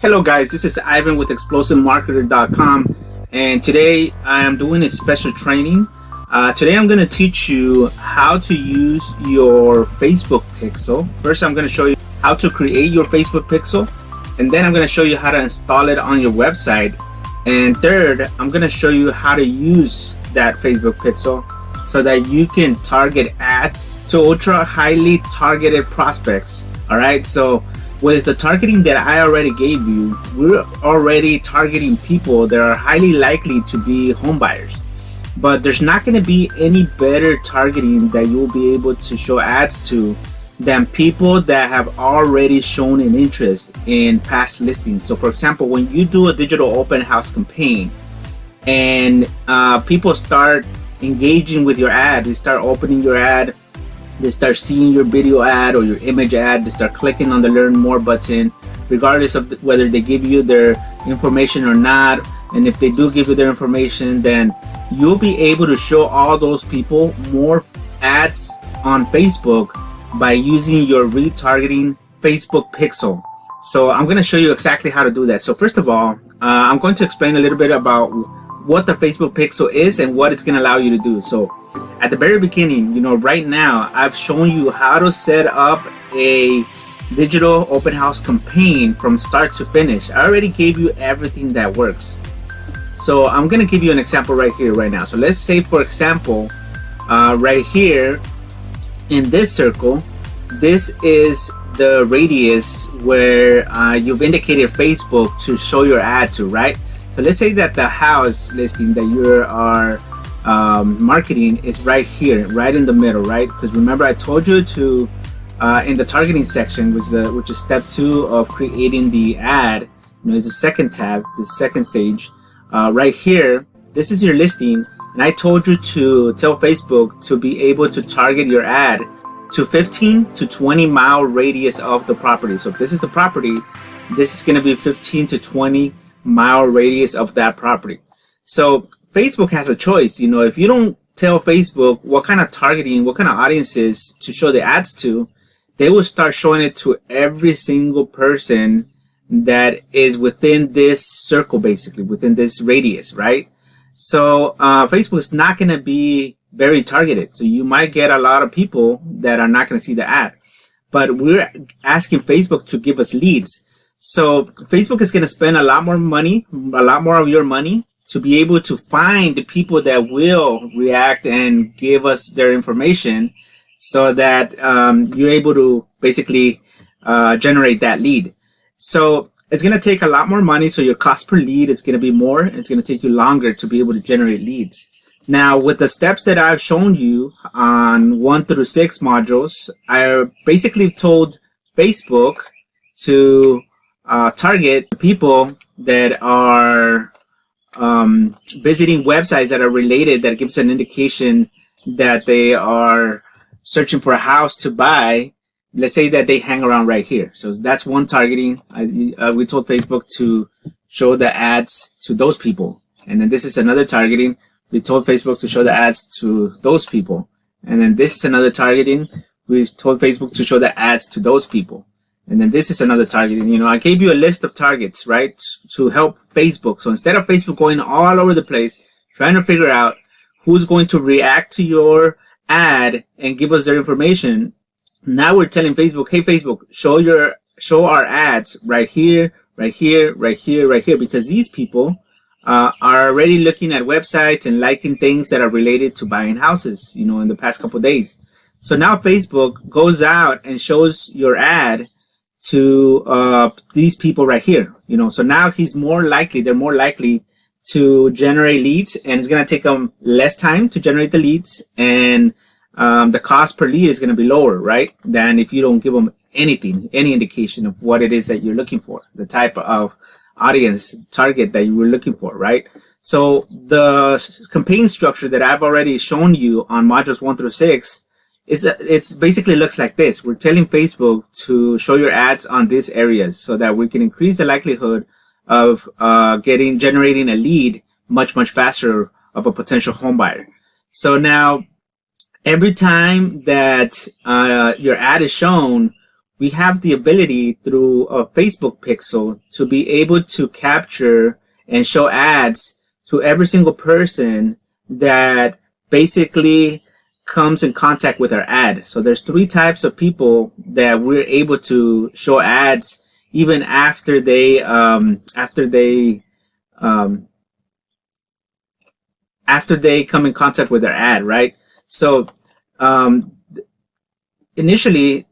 Hello guys, this is Ivan with ExplosiveMarketer.com, and today I am doing a special training. Today I'm going to teach you how to use your Facebook pixel. First I'm going to show you how to create your Facebook pixel, and then I'm going to show you how to install it on your website. And third, I'm going to show you how to use that Facebook pixel so that you can target ads to ultra highly targeted prospects. Alright, so with the targeting that I already gave you, we're already targeting people that are highly likely to be home buyers. But there's not going to be any better targeting that you'll be able to show ads to than people that have already shown an interest in past listings. So for example, when you do a digital open house campaign and people start engaging with your ad, they start opening your ad, they start seeing your video ad or your image ad, they start clicking on the learn more button, regardless of whether they give you their information or not. And if they do give you their information, then you'll be able to show all those people more ads on Facebook by using your retargeting Facebook pixel. So I'm going to show you exactly how to do that. So first of all, I'm going to explain a little bit about what the Facebook pixel is and what it's going to allow you to do. So at the very beginning, right now I've shown you how to set up a digital open house campaign from start to finish. I already gave you everything that works. So I'm going to give you an example right here, right now. So let's say, for example, right here in this circle, this is the radius where you've indicated Facebook to show your ad to, right? So let's say that the house listing that you are marketing is right here, right in the middle, right? Because remember I told you to in the targeting section, which is step 2 of creating the ad, is the second tab, the second stage. Right here, this is your listing, and I told you to tell Facebook to be able to target your ad to 15 to 20 mile radius of the property. So if this is the property, this is going to be 15 to 20 mile radius of that property. So Facebook has a choice. If you don't tell Facebook what kind of targeting, what kind of audiences to show the ads to, they will start showing it to every single person that is within this circle, basically within this radius, right? So Facebook is not going to be very targeted. So you might get a lot of people that are not going to see the ad, but we're asking Facebook to give us leads. So Facebook is going to spend a lot more money, a lot more of your money, to be able to find the people that will react and give us their information, so that you're able to basically generate that lead. So it's going to take a lot more money, so your cost per lead is going to be more, and it's going to take you longer to be able to generate leads. Now, with the steps that I've shown you on 1 through 6 modules, I basically told Facebook to target people that are visiting websites that are related, that gives an indication that they are searching for a house to buy. Let's say that they hang around right here. So that's one targeting. We told Facebook to show the ads to those people. And then this is another targeting. We told Facebook to show the ads to those people. And then this is another targeting. We told Facebook to show the ads to those people. And then this is another targeting. I gave you a list of targets, right, to help Facebook. So instead of Facebook going all over the place, trying to figure out who's going to react to your ad and give us their information, now we're telling Facebook, hey Facebook, show our ads right here, right here, right here, right here, because these people are already looking at websites and liking things that are related to buying houses, in the past couple of days. So now Facebook goes out and shows your ad to these people right here. So now they're more likely to generate leads, and it's going to take them less time to generate the leads, and the cost per lead is going to be lower, right, than if you don't give them anything, any indication of what it is that you're looking for, the type of audience target that you were looking for, right? So the campaign structure that I've already shown you on modules 1 through 6 it's basically looks like this. We're telling Facebook to show your ads on these areas so that we can increase the likelihood of generating a lead much faster of a potential home buyer. So now every time that your ad is shown, we have the ability through a Facebook pixel to be able to capture and show ads to every single person that basically comes in contact with our ad. So there's 3 types of people that we're able to show ads even after they come in contact with our ad, right? So initially,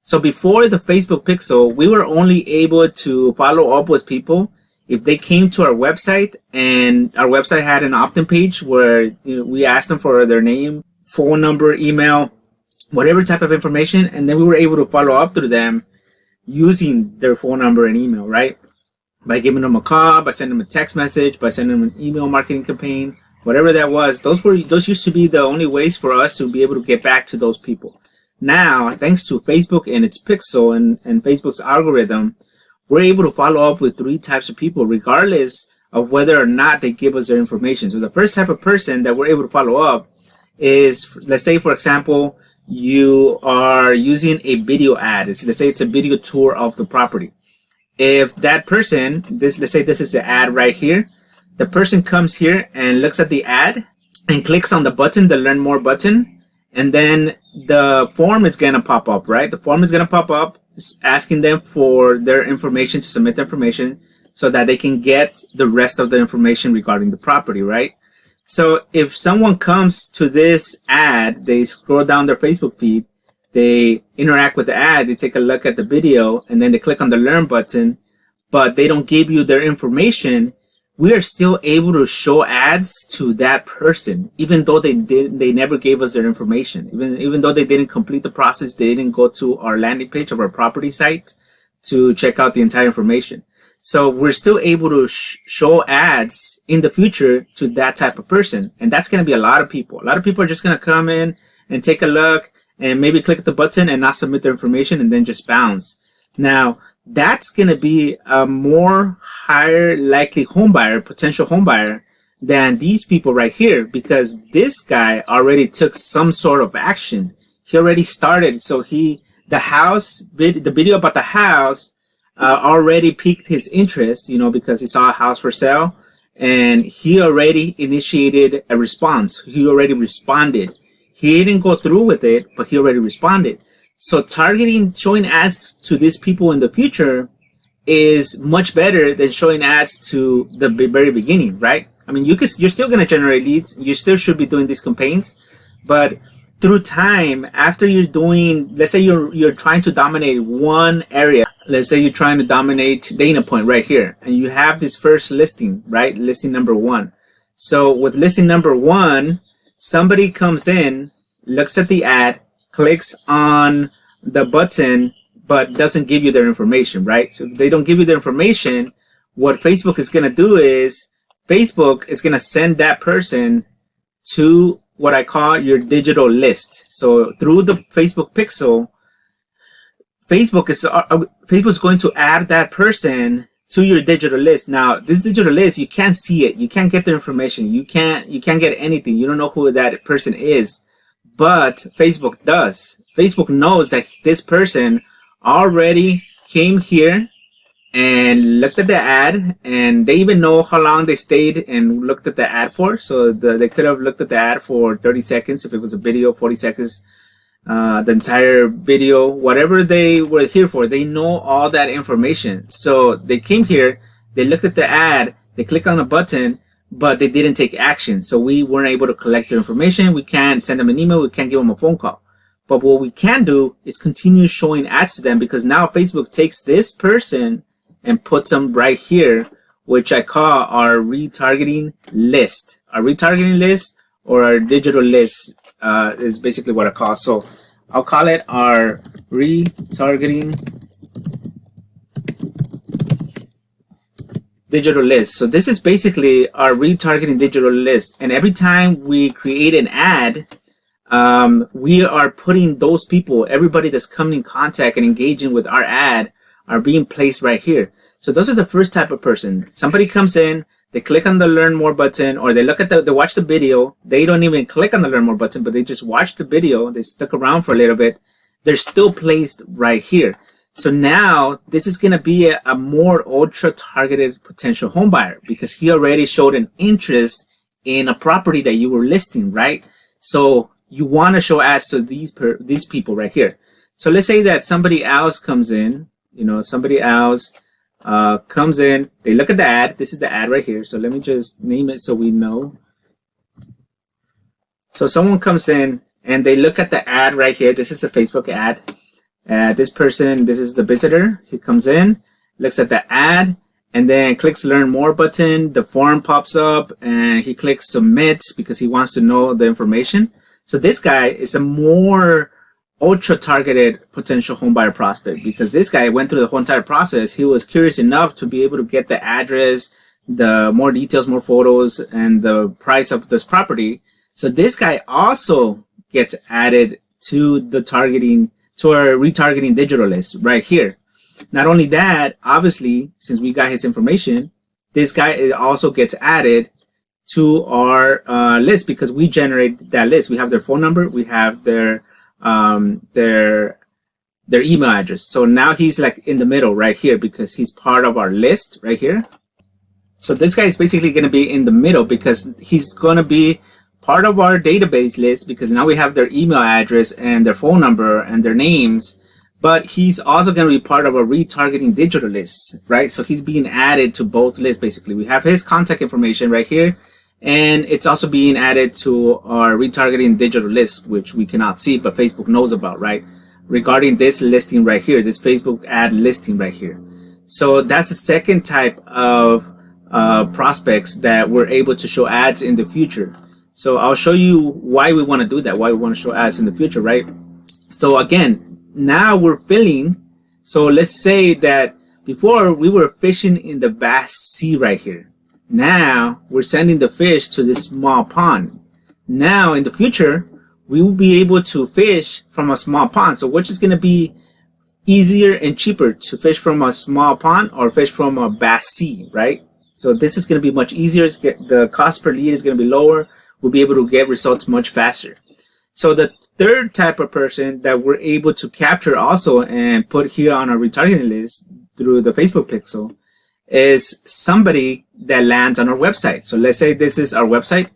so before the Facebook pixel, we were only able to follow up with people if they came to our website, and our website had an opt-in page where we asked them for their name, phone number, email, whatever type of information, and then we were able to follow up through them using their phone number and email, right? By giving them a call, by sending them a text message, by sending them an email marketing campaign, whatever that was. Those used to be the only ways for us to be able to get back to those people. Now, thanks to Facebook and its pixel and Facebook's algorithm, we're able to follow up with 3 types of people regardless of whether or not they give us their information. So the first type of person that we're able to follow up is, let's say, for example, you are using a video ad. Let's say it's a video tour of the property. If that person, let's say this is the ad right here, the person comes here and looks at the ad and clicks on the button, the Learn More button, and then the form is going to pop up, right? The form is going to pop up asking them for their information, to submit the information so that they can get the rest of the information regarding the property, right? So if someone comes to this ad, they scroll down their Facebook feed, they interact with the ad, they take a look at the video, and then they click on the Learn button, but they don't give you their information, we are still able to show ads to that person, even though they never gave us their information. Even though they didn't complete the process, they didn't go to our landing page of our property site to check out the entire information. So we're still able to show ads in the future to that type of person. And that's going to be a lot of people. A lot of people are just going to come in and take a look and maybe click the button and not submit their information and then just bounce. Now, that's going to be a more higher likely home buyer, potential home buyer, than these people right here, because this guy already took some sort of action. He already started. So the video about the house already piqued his interest, because he saw a house for sale, and he already initiated a response. He already responded. He didn't go through with it, but he already responded. So showing ads to these people in the future is much better than showing ads to the very beginning, right? I mean, you're still going to generate leads. You still should be doing these campaigns, but through time, after you're doing, let's say you're trying to dominate one area. Let's say you're trying to dominate Dana Point right here, and you have this first listing, right? Listing number 1. So with listing number 1, somebody comes in, looks at the ad, clicks on the button, but doesn't give you their information, right? So if they don't give you the information, what Facebook is going to do is Facebook is going to send that person to what I call your digital list. So through the Facebook pixel, Facebook's going to add that person to your digital list. Now, this digital list, you can't see it. You can't get the information. You can't get anything. You don't know who that person is. But Facebook does. Facebook knows that this person already came here and looked at the ad, and they even know how long they stayed and looked at the ad for. So they could have looked at the ad for 30 seconds if it was a video, 40 seconds, the entire video, whatever they were here for. They know all that information. So they came here, they looked at the ad, they clicked on a button, but they didn't take action. So we weren't able to collect their information. We can't send them an email. We can't give them a phone call. But what we can do is continue showing ads to them, because now Facebook takes this person and puts them right here, which I call our retargeting list. Our retargeting list, or our digital list, is basically what I call. So I'll call it our retargeting digital list. So this is basically our retargeting digital list. And every time we create an ad, we are putting those people, everybody that's coming in contact and engaging with our ad, are being placed right here. So those are the first type of person. Somebody comes in, they click on the Learn More button, or they watch the video. They don't even click on the Learn More button, but they just watch the video. They stuck around for a little bit, they're still placed right here. So now this is going to be a more ultra targeted potential home buyer because he already showed an interest in a property that you were listing, right? So you want to show ads to these people right here. So let's say that somebody else comes in, somebody else comes in, they look at the ad. This is the ad right here. So let me just name it so we know. So someone comes in and they look at the ad right here. This is a Facebook ad. This person, this is the visitor. He comes in, looks at the ad, and then clicks learn more button. The form pops up and he clicks submit because he wants to know the information. So this guy is a more ultra targeted potential homebuyer prospect because this guy went through the whole entire process. He was curious enough to be able to get the address, the more details, more photos, and the price of this property. So this guy also gets added to the to our retargeting digital list right here. Not only that, obviously, since we got his information, this guy also gets added to our list because we generate that list. We have their phone number, we have their email address. So now he's like in the middle right here because he's part of our list right here. So this guy is basically going to be in the middle because he's going to be part of our database list because now we have their email address and their phone number and their names, but he's also going to be part of our retargeting digital list, right? So he's being added to both lists. Basically, we have his contact information right here, and it's also being added to our retargeting digital list, which we cannot see, but Facebook knows about, right? Regarding this listing right here, this Facebook ad listing right here. So that's the second type of prospects that we're able to show ads in the future. So I'll show you why we want to do that, why we want to show ads in the future, right? So again, now we're filling. So let's say that before we were fishing in the vast sea right here. Now we're sending the fish to this small pond. Now in the future, we will be able to fish from a small pond. So which is going to be easier and cheaper, to fish from a small pond or fish from a vast sea, right? So this is going to be much easier. The cost per lead is going to be lower. We'll be able to get results much faster. So the third type of person that we're able to capture also and put here on our retargeting list through the Facebook pixel is somebody that lands on our website. So let's say this is our website.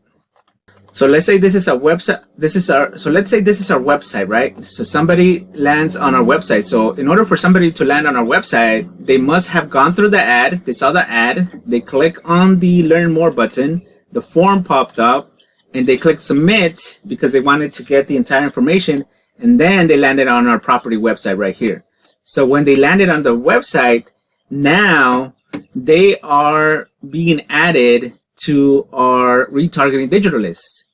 So let's say this is our website. Let's say this is our website, right? So somebody lands on our website. So in order for somebody to land on our website, they must have gone through the ad. They saw the ad. They click on the learn more button. The form popped up. And they click submit because they wanted to get the entire information, and then they landed on our property website right here. So when they landed on the website, now they are being added to our retargeting digital list.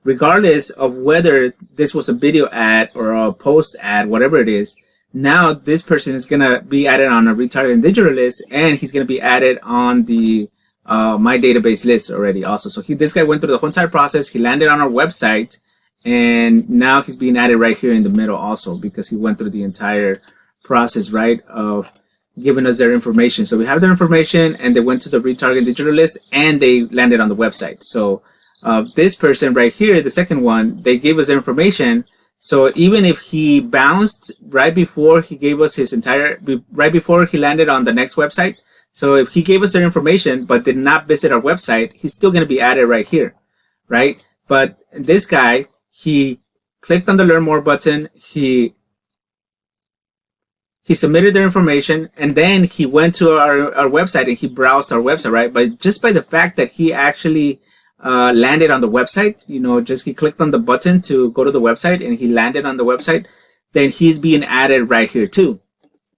Regardless of whether this was a video ad or a post ad, whatever it is, now this person is going to be added on a retargeting digital list, and he's going to be added on the my database list already also. So this guy went through the whole entire process. He landed on our website, and now he's being added right here in the middle also because he went through the entire process, right, of giving us their information. So we have their information, and they went to the retarget digital list, and they landed on the website. So this person right here, the second one, they gave us their information. So even if he bounced right before he gave us right before he landed on the next website, so if he gave us their information but did not visit our website, he's still going to be added right here, right? But this guy, he clicked on the learn more button, he submitted their information, and then he went to our website and he browsed our website, right? But just by the fact that he actually landed on the website, just he clicked on the button to go to the website and he landed on the website, then he's being added right here too.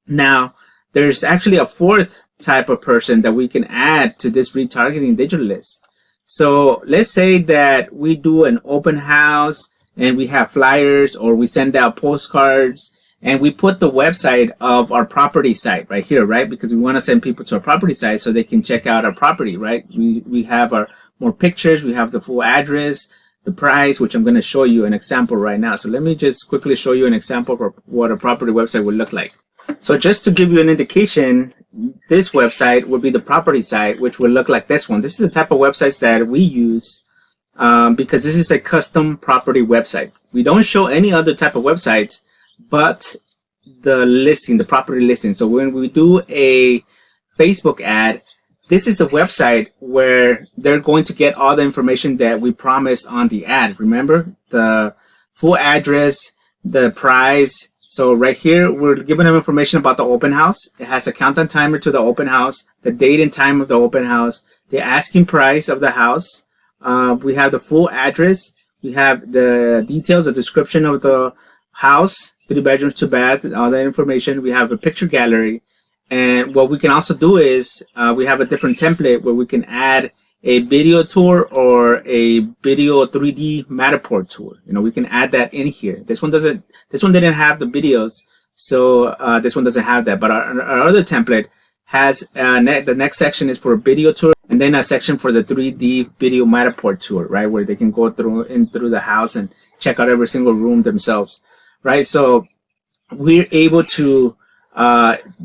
Now, there's actually a fourth type of person that we can add to this retargeting digital list. So let's say that we do an open house and we have flyers, or we send out postcards, and we put the website of our property site right here, right? Because we want to send people to our property site so they can check out our property, right? We have our more pictures, we have the full address, the price, which I'm going to show you an example right now. So let me just quickly show you an example of what a property website would look like. So just to give you an indication, this website would be the property site, which would look like this one. This is the type of websites that we use because this is a custom property website. We don't show any other type of websites but the listing, the property listing. So when we do a Facebook ad, this is the website where they're going to get all the information that we promised on the ad. Remember, the full address, the price. So right here, we're giving them information about the open house. It has a countdown timer to the open house, the date and time of the open house, the asking price of the house. We have the full address. We have the details, the description of the house, 3 bedrooms, 2 baths, all that information. We have a picture gallery. And what we can also do is we have a different template where we can add a video tour or a video 3D Matterport tour. You know, we can add that in here. This one didn't have the videos, so this one doesn't have that. But our other template has the next section is for a video tour, and then a section for the 3D video Matterport tour, right, where they can go through the house and check out every single room themselves, right? So we're able to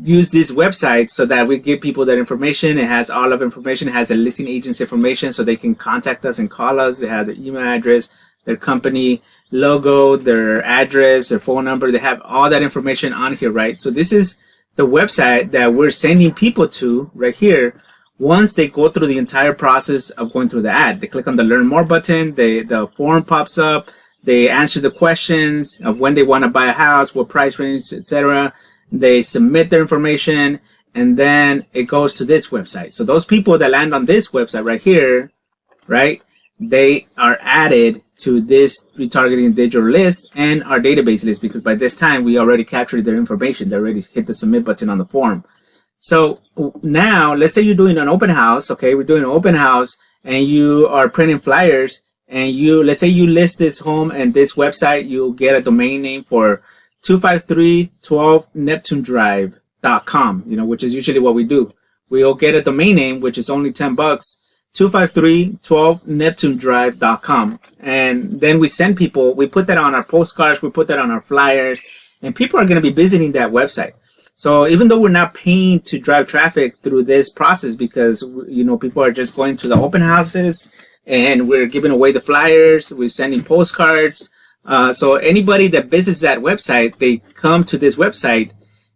use this website so that we give people that information. It has all of information. It has a listing agent's information, so they can contact us and call us. They have their email address, their company logo, their address, their phone number. They have all that information on here, right? So this is the website that we're sending people to right here. Once they go through the entire process of going through the ad, they click on the Learn More button. The form pops up. They answer the questions of when they want to buy a house, what price range, etc. They submit their information, and then it goes to this website. So those people that land on this website right here, right, they are added to this retargeting digital list and our database list, because by this time we already captured their information. They already hit the submit button on the form. So now let's say you're doing an open house. Okay, we're doing an open house and you are printing flyers, and let's say you list this home and this website. You'll get a domain name for 25312neptunedrive.com, you know, which is usually what we do. We'll get a domain name, which is only $10, 25312neptunedrive.com. And then we send people, we put that on our postcards, we put that on our flyers, and people are going to be visiting that website. So even though we're not paying to drive traffic through this process, because, you know, people are just going to the open houses and we're giving away the flyers, we're sending postcards. So anybody that visits that website, they come to this website,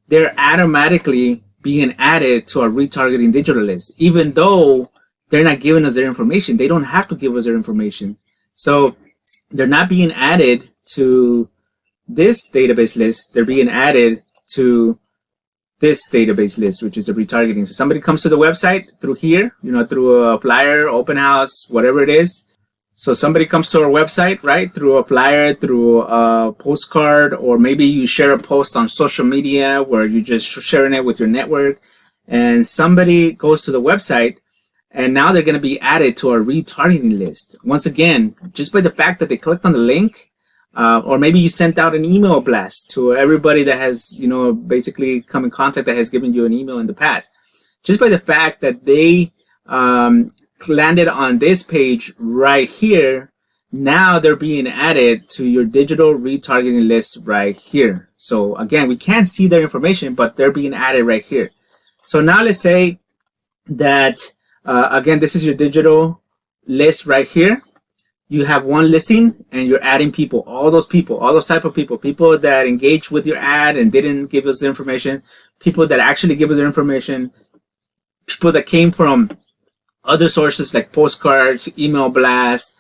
they're automatically being added to our retargeting digital list. Even though they're not giving us their information, they don't have to give us their information. So they're not being added to this database list. They're being added to this database list, which is a retargeting. So somebody comes to the website through here, you know, through a flyer, open house, whatever it is. So somebody comes to our website, right, through a flyer, through a postcard, or maybe you share a post on social media where you're just sharing it with your network, and somebody goes to the website, and now they're going to be added to our retargeting list. Once again, just by the fact that they clicked on the link, or maybe you sent out an email blast to everybody that has, you know, basically come in contact that has given you an email in the past. Just by the fact that they landed on this page right here, now they're being added to your digital retargeting list right here. So again, we can't see their information, but they're being added right here. So now let's say that again, this is your digital list right here. You have one listing and you're adding people, all those type of people that engage with your ad and didn't give us the information, people that actually give us their information, people that came from other sources like postcards, email blast,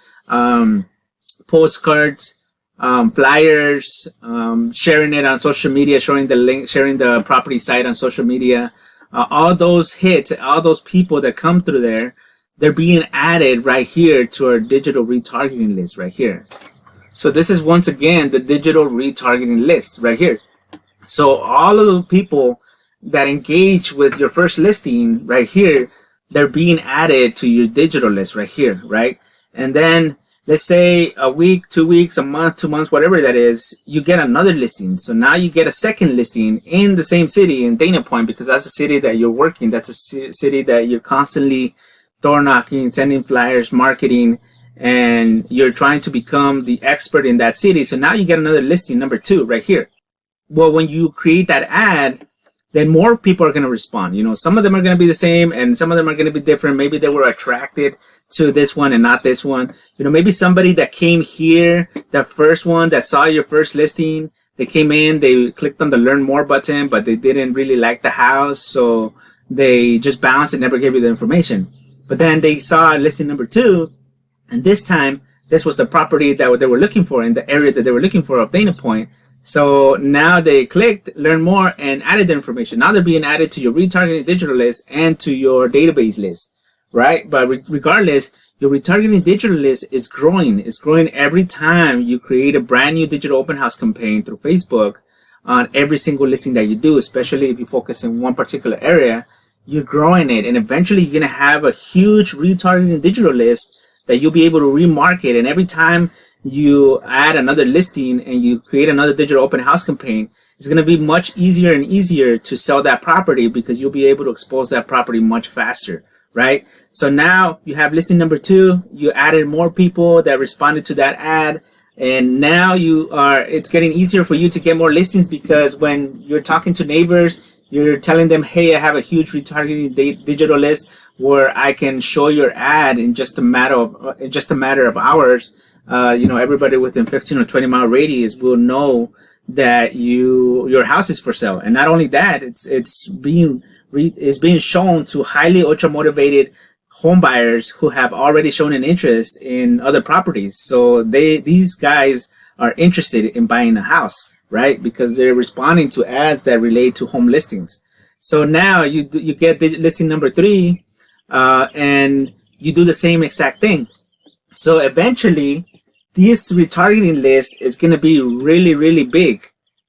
postcards, flyers, sharing it on social media, showing the link, sharing the property site on social media. All those hits, all those people that come through there, they're being added right here to our digital retargeting list right here. So this is once again the digital retargeting list right here. So all of the people that engage with your first listing right here, they're being added to your digital list right here, right? And then let's say a week, 2 weeks, a month, 2 months, whatever that is, you get another listing. So now you get a second listing in the same city, in Dana Point, because that's a city that you're working. That's a city that you're constantly door knocking, sending flyers, marketing, and you're trying to become the expert in that city. So now you get another listing, number 2, right here. Well, when you create that ad, then more people are going to respond. You know, some of them are going to be the same and some of them are going to be different. Maybe they were attracted to this one and not this one. You know, maybe somebody that came here, that first one that saw your first listing, They came in, they clicked on the learn more button, but they didn't really like the house, so they just bounced and never gave you the information. But then they saw listing number 2, and this time this was the property that they were looking for in the area that they were looking for of Dana Point. So now they clicked learn more and added the information. Now they're being added to your retargeting digital list and to your database list, right? But regardless, your retargeting digital list is growing. It's growing every time you create a brand new digital open house campaign through Facebook on every single listing that you do, especially if you focus in one particular area. You're growing it, and eventually you're going to have a huge retargeting digital list that you'll be able to remarket. And every time you add another listing and you create another digital open house campaign, it's going to be much easier and easier to sell that property because you'll be able to expose that property much faster, right? So now you have listing number 2, you added more people that responded to that ad, and now it's getting easier for you to get more listings, because when you're talking to neighbors, you're telling them, hey, I have a huge retargeting digital list where I can show your ad in just a matter of hours. Everybody within 15 or 20 mile radius will know that your house is for sale. And not only that, it's being shown to highly ultra motivated home buyers who have already shown an interest in other properties. So these guys are interested in buying a house, right? Because they're responding to ads that relate to home listings. So now you get the listing number 3, and you do the same exact thing. So eventually, this retargeting list is going to be really, really big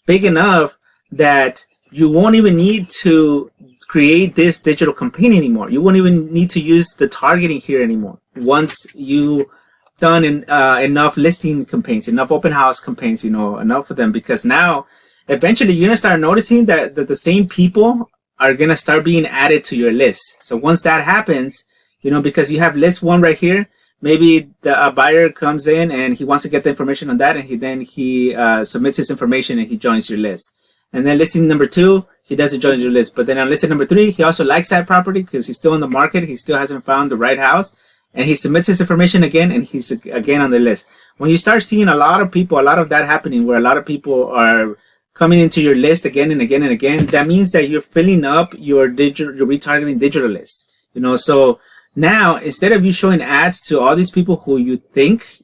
enough that you won't even need to create this digital campaign anymore. You won't even need to use the targeting here anymore. Once you done enough listing campaigns, enough open house campaigns, enough of them, because now eventually you're gonna start noticing that the same people are gonna start being added to your list. So once that happens, because you have list 1 right here, maybe a buyer comes in and he wants to get the information on that, and he submits his information and he joins your list. And then listing number 2, he doesn't join your list. But then on listing number 3, he also likes that property because he's still in the market. He still hasn't found the right house. And he submits his information again, and he's again on the list. When you start seeing a lot of that happening, where a lot of people are coming into your list again and again and again, that means that you're filling up your retargeting digital list. So now, instead of you showing ads to all these people who you think,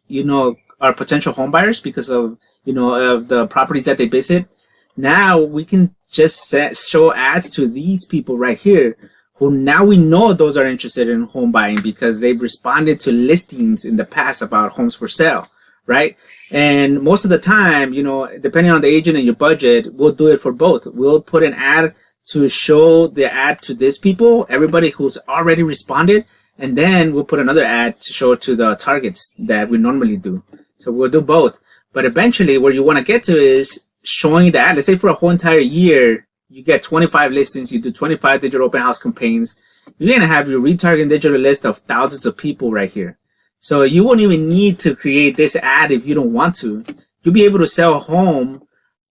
are potential home buyers because of, of the properties that they visit, now we can just show ads to these people right here, who now we know those are interested in home buying because they've responded to listings in the past about homes for sale, right? And most of the time, depending on the agent and your budget, we'll do it for both. We'll put an ad to show the ad to these people, everybody who's already responded, and then we'll put another ad to show it to the targets that we normally do. So we'll do both. But eventually, where you want to get to is showing the ad. Let's say for a whole entire year, you get 25 listings, you do 25 digital open house campaigns, you're going to have your retargeting digital list of thousands of people right here. So you won't even need to create this ad if you don't want to. You'll be able to sell a home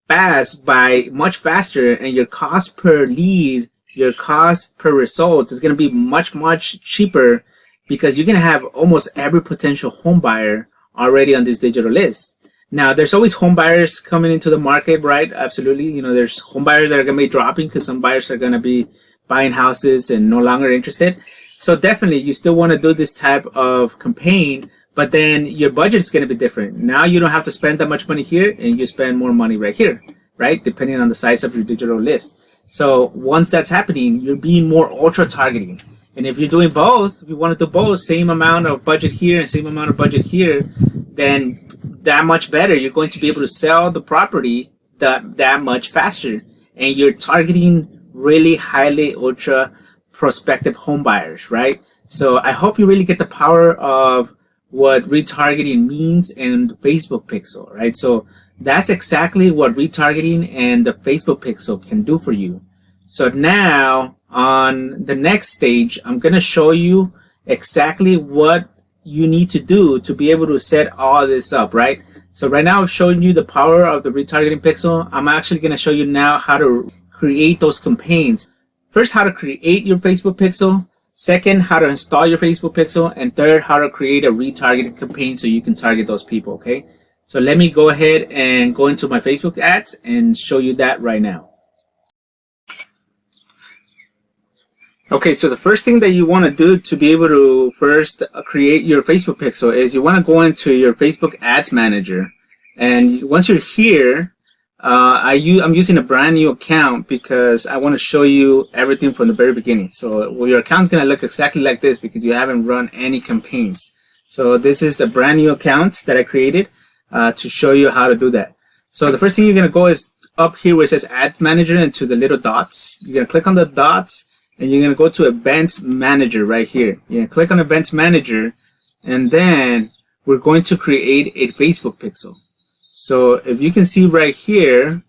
much faster, and your cost per lead, your cost per result is going to be much, much cheaper because you're going to have almost every potential home buyer already on this digital list. Now, there's always home buyers coming into the market, right? Absolutely. There's home buyers that are going to be dropping because some buyers are going to be buying houses and no longer interested. So definitely, you still want to do this type of campaign, but then your budget is going to be different. Now you don't have to spend that much money here, and you spend more money right here, right? Depending on the size of your digital list. So once that's happening, you're being more ultra targeting. And if you're doing both, if you want to do both, same amount of budget here and same amount of budget here, then that much better. You're going to be able to sell the property that much faster, and you're targeting really highly ultra prospective home buyers, right? So I hope you really get the power of what retargeting means and Facebook pixel, right? So that's exactly what retargeting and the Facebook pixel can do for you. So now on the next stage, I'm going to show you exactly what you need to do to be able to set all this up, right? So right now I've shown you the power of the retargeting pixel. I'm actually going to show you now how to create those campaigns. First, how to create your Facebook pixel. Second, how to install your Facebook pixel. And third, how to create a retargeting campaign so you can target those people, okay? So let me go ahead and go into my Facebook ads and show you that right now. Okay, so the first thing that you want to do to be able to first create your Facebook pixel is you want to go into your Facebook Ads Manager. And once you're here, I'm using a brand new account because I want to show you everything from the very beginning. So your account's going to look exactly like this because you haven't run any campaigns. So this is a brand new account that I created to show you how to do that. So the first thing you're going to go is up here where it says Ad Manager and to the little dots. You're going to click on the dots and you're going to go to Events Manager right here. You're going to click on Events Manager and then we're going to create a Facebook pixel. So if you can see right here,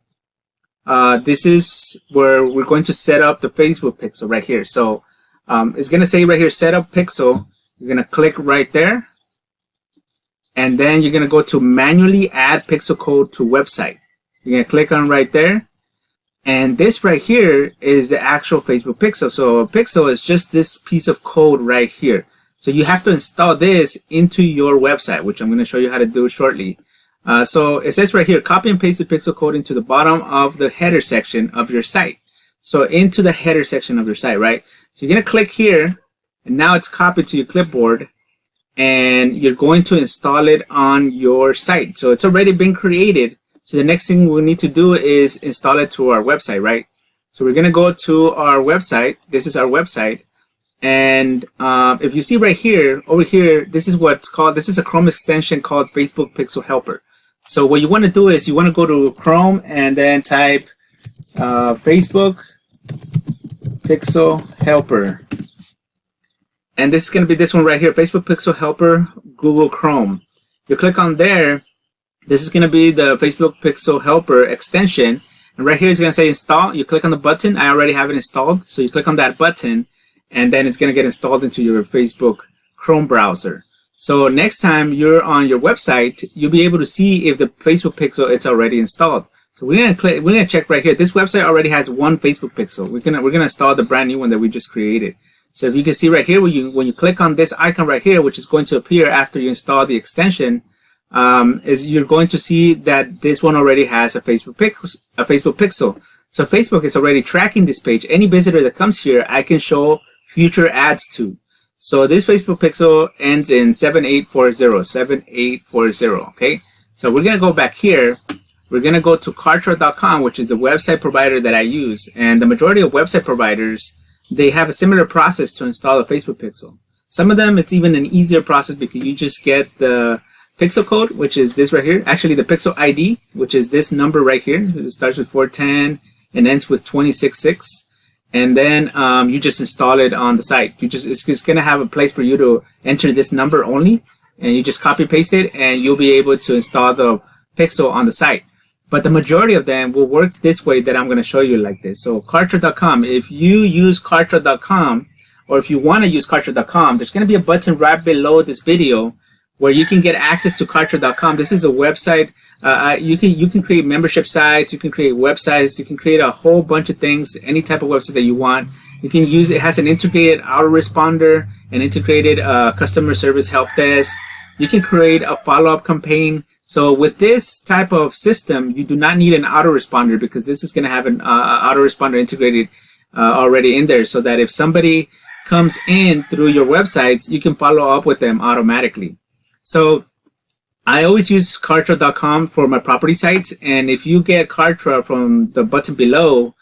this is where we're going to set up the Facebook pixel right here. So it's going to say right here, set up pixel. You're going to click right there. And then you're going to go to manually add pixel code to website. You're going to click on right there. And this right here is the actual Facebook pixel. So a pixel is just this piece of code right here. So you have to install this into your website, which I'm going to show you how to do shortly. So it says right here, copy and paste the pixel code into the bottom of the header section of your site. So into the header section of your site, right? So you're going to click here, and now it's copied to your clipboard, and you're going to install it on your site. So it's already been created. So the next thing we need to do is install it to our website, right? So we're going to go to our website. This is our website. And if you see right here, over here, this is what's called, this is a Chrome extension called Facebook Pixel Helper. So what you want to do is you want to go to Chrome and then type Facebook Pixel Helper. And this is going to be this one right here, Facebook Pixel Helper, Google Chrome. You click on there. This is going to be the Facebook Pixel Helper extension. And right here it's going to say install. You click on the button. I already have it installed. So you click on that button and then it's going to get installed into your Facebook Chrome browser. So next time you're on your website, you'll be able to see if the Facebook pixel is already installed. So we're going to check right here. This website already has one Facebook pixel. We're going to install the brand new one that we just created. So if you can see right here, when you click on this icon right here, which is going to appear after you install the extension, is you're going to see that this one already has a Facebook pixel. So Facebook is already tracking this page. Any visitor that comes here, I can show future ads to. So this Facebook pixel ends in 7840, okay? So we're going to go back here. We're going to go to Kartra.com, which is the website provider that I use. And the majority of website providers, they have a similar process to install a Facebook pixel. Some of them, it's even an easier process because you just get the pixel code, which is this right here. Actually, the pixel ID, which is this number right here. It starts with 410 and ends with 266. And then you just install it on the site. It's going to have a place for you to enter this number only, and you just copy paste it, and you'll be able to install the pixel on the site. But the majority of them will work this way that I'm going to show you like this. So Kartra.com, if you use Kartra.com, or if you want to use Kartra.com, there's going to be a button right below this video where you can get access to Kartra.com. This is a website. You can create membership sites, you can create websites, you can create a whole bunch of things, any type of website that you want. You can use it. Has an integrated autoresponder, an integrated customer service help desk. You can create a follow-up campaign. So with this type of system, you do not need an autoresponder because this is going to have an autoresponder integrated already in there, so that if somebody comes in through your websites, you can follow up with them automatically. So I always use Kartra.com for my property sites, and if you get Kartra from the button below,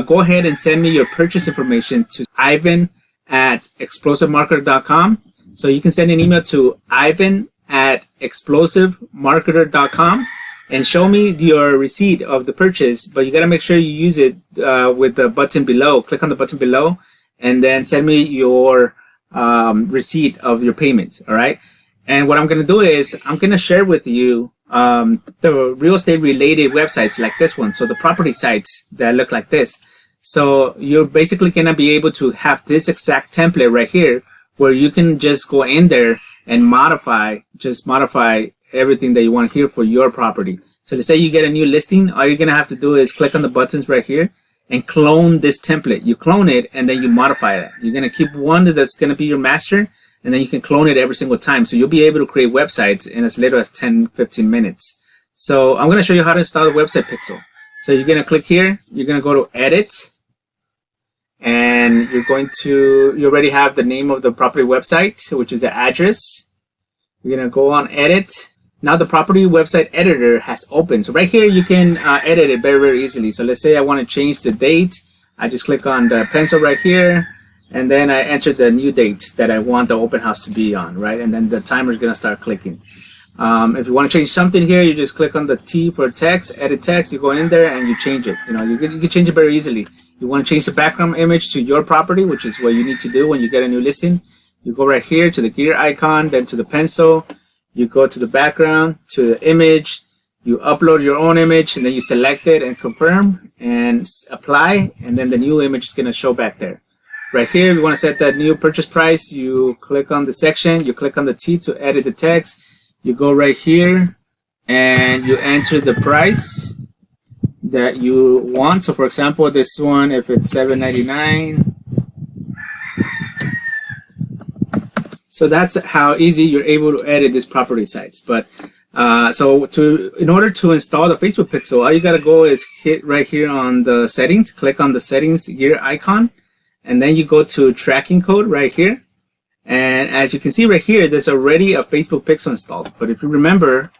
go ahead and send me your purchase information to Ivan@ExplosiveMarketer.com. So you can send an email to Ivan@ExplosiveMarketer.com and show me your receipt of the purchase, but you got to make sure you use it with the button below. Click on the button below and then send me your receipt of your payment, all right? And what I'm going to do is I'm going to share with you the real estate related websites like this one. So the property sites that look like this. So you're basically going to be able to have this exact template right here where you can just go in there and modify everything that you want here for your property. So let's say you get a new listing. All you're going to have to do is click on the buttons right here and clone this template. You clone it and then you modify it. You're going to keep one that's going to be your master. and then you can clone it every single time. So you'll be able to create websites in as little as 10-15 minutes. So I'm going to show you how to install the website pixel. So you're going to click here, you're going to go to edit, and you already have the name of the property website, which is the address. You're going to go on edit. Now the property website editor has opened. So right here you can edit it very, very easily. So let's say I want to change the date. I just click on the pencil right here, and then I enter the new date that I want the open house to be on, right? And then the timer is going to start clicking. If you want to change something here, you just click on the T for text, edit text, you go in there and you change it. You can change it very easily. You want to change the background image to your property, which is what you need to do when you get a new listing. You go right here to the gear icon, then to the pencil. You go to the background, to the image, you upload your own image, and then you select it and confirm and apply, and then the new image is going to show back there. Right here, if you want to set that new purchase price, you click on the section, you click on the T to edit the text, you go right here, and you enter the price that you want. So for example, this one, if it's $7.99, so that's how easy you're able to edit these property sites. But in order to install the Facebook pixel, all you gotta go is hit right here on the settings, click on the settings gear icon, and then you go to tracking code right here. And as you can see right here, there's already a Facebook pixel installed. But if you remember,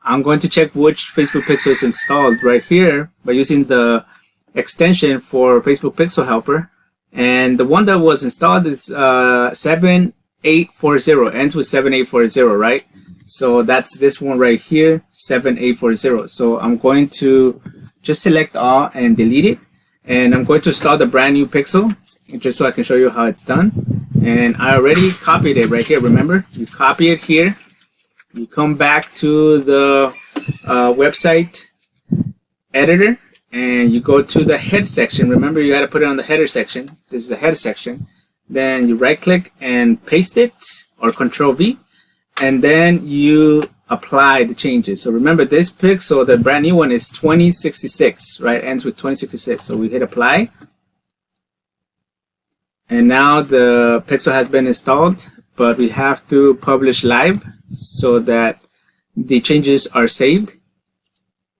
I'm going to check which Facebook pixel is installed right here by using the extension for Facebook Pixel Helper. And the one that was installed is 7840, ends with 7840, right? So that's this one right here, 7840. So I'm going to just select all and delete it. And I'm going to install the brand new pixel just so I can show you how it's done. And I already copied it right here. Remember, you copy it here. You come back to the website editor and you go to the head section. Remember, you got to put it on the header section. This is the header section. Then you right click and paste it, or Control V, and then you apply the changes. So remember, this pixel, the brand new one, is 2066, right? Ends with 2066. So we hit apply, and now the pixel has been installed, but we have to publish live so that the changes are saved.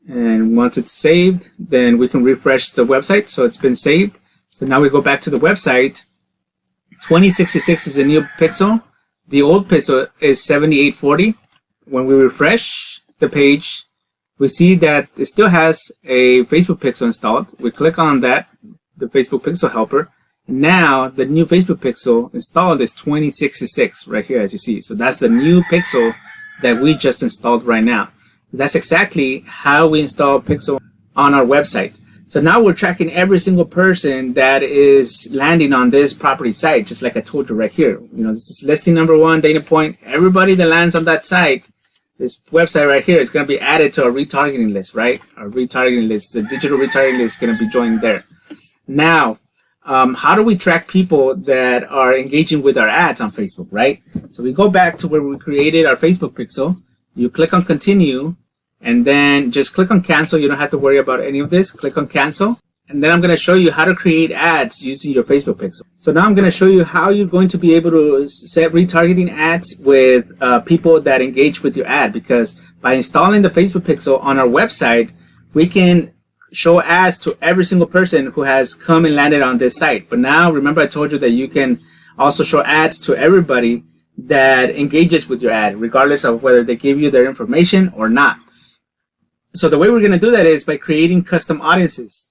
And once it's saved, then we can refresh the website. So it's been saved. So now we go back to the website. 2066 is the new pixel. The old pixel is 7840. When we refresh the page, we see that it still has a Facebook pixel installed. We click on that, the Facebook Pixel Helper. Now the new Facebook pixel installed is 2066 right here, as you see. So that's the new pixel that we just installed right now. That's exactly how we install pixel on our website. So now we're tracking every single person that is landing on this property site, just like I told you right here. This is listing number 1, data point. Everybody that lands on that site, this website right here, is going to be added to our retargeting list, right? Our retargeting list, the digital retargeting list, is going to be joined there. Now, how do we track people that are engaging with our ads on Facebook, right? So we go back to where we created our Facebook pixel. You click on continue, and then just click on cancel. You don't have to worry about any of this. Click on cancel. And then I'm going to show you how to create ads using your Facebook pixel. So now I'm going to show you how you're going to be able to set retargeting ads with people that engage with your ad. Because by installing the Facebook pixel on our website, we can show ads to every single person who has come and landed on this site. But now, remember, I told you that you can also show ads to everybody that engages with your ad, regardless of whether they give you their information or not. So the way we're going to do that is by creating custom audiences.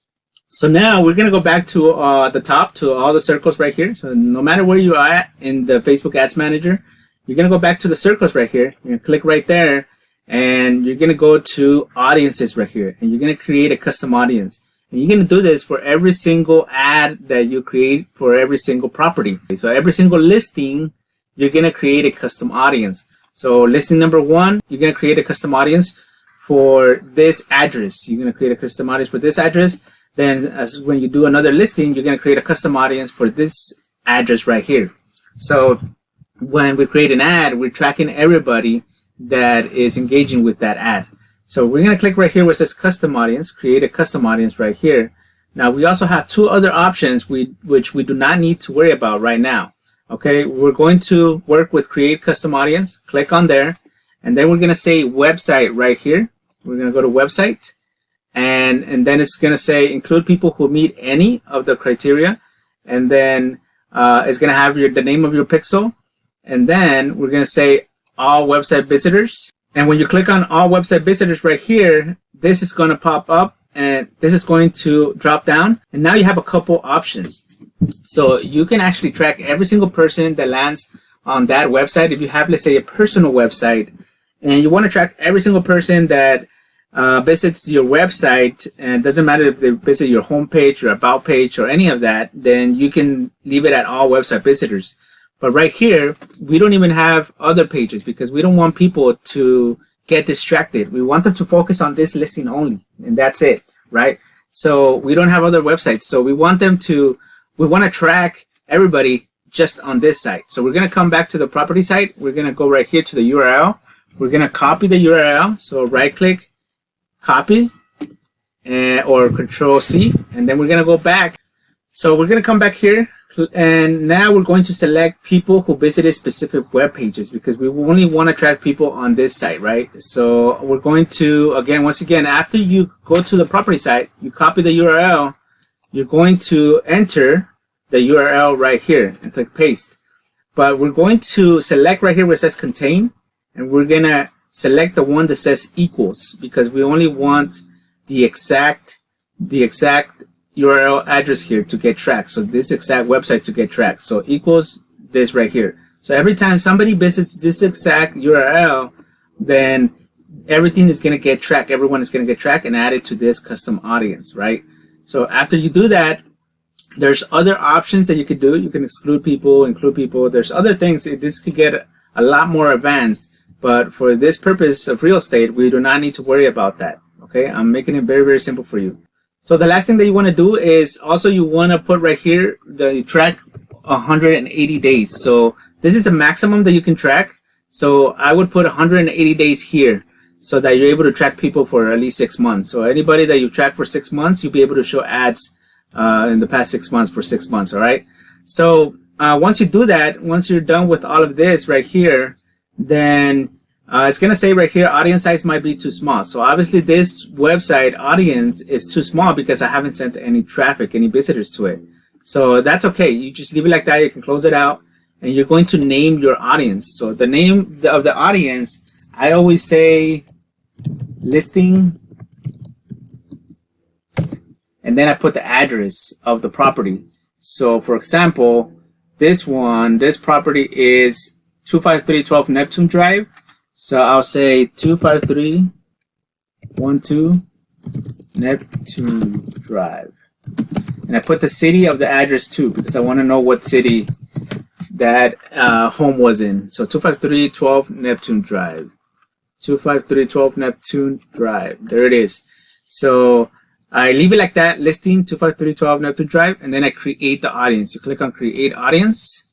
So now we're going to go back to the top, to all the circles right here. So no matter where you are at in the Facebook Ads Manager, you're going to go back to the circles right here. You're going to click right there, and you're going to go to audiences right here, and you're going to create a custom audience. And you're going to do this for every single ad that you create for every single property. So every single listing, you're going to create a custom audience. So listing number 1, you're going to create a custom audience for this address. You're going to create a custom audience for this address. Then as when you do another listing, you're going to create a custom audience for this address right here. So when we create an ad, we're tracking everybody that is engaging with that ad. So we're going to click right here where it says custom audience, create a custom audience right here. Now we also have 2 other options which we do not need to worry about right now. Okay, we're going to work with create custom audience. Click on there, and then we're going to say website right here. We're going to go to website, and then it's going to say include people who meet any of the criteria, and then it's going to have the name of your pixel, and then we're going to say all website visitors. And when you click on all website visitors right here, this is going to pop up, and this is going to drop down, and now you have a couple options. So you can actually track every single person that lands on that website. If you have, let's say, a personal website, and you want to track every single person that visits your website, and it doesn't matter if they visit your homepage, your about page, or any of that, then you can leave it at all website visitors. But right here, we don't even have other pages because we don't want people to get distracted. We want them to focus on this listing only, and that's it, right? So we don't have other websites. So we want to track everybody just on this site. So we're going to come back to the property site. We're going to go right here to the URL. We're going to copy the URL. So right click, copy, or Control C, and then we're going to go back. So we're going to come back here, and now we're going to select people who visited specific web pages because we only want to track people on this site, right? So we're going to, once again, after you go to the property site, you copy the URL, you're going to enter the URL right here and click paste. But we're going to select right here where it says contain, and we're going to select the one that says equals because we only want the exact URL address here to get tracked. So this exact website to get tracked. So equals this right here. So every time somebody visits this exact URL, then everything is going to get tracked. Everyone is going to get tracked and added to this custom audience, right? So after you do that, there's other options that you could do. You can exclude people, include people. There's other things. This could get a lot more advanced, but for this purpose of real estate, we do not need to worry about that. Okay, I'm making it very, very simple for you. So the last thing that you want to do is also you want to put right here the track 180 days. So this is the maximum that you can track. So I would put 180 days here so that you're able to track people for at least 6 months. So anybody that you track for 6 months, you'll be able to show ads in the past 6 months for 6 months. All right. So once you do that, once you're done with all of this right here, then it's going to say right here, audience size might be too small. So obviously this website audience is too small because I haven't sent any traffic, any visitors to it. So that's okay. You just leave it like that. You can close it out, and you're going to name your audience. So the name of the audience, I always say listing, and then I put the address of the property. So for example, this property is 25312 Neptune Drive. So I'll say 25312 Neptune Drive. And I put the city of the address too because I want to know what city that home was in. So 25312 Neptune Drive. 25312 Neptune Drive. There it is. So I leave it like that, listing 25312 Neptune Drive, and then I create the audience. You click on create audience.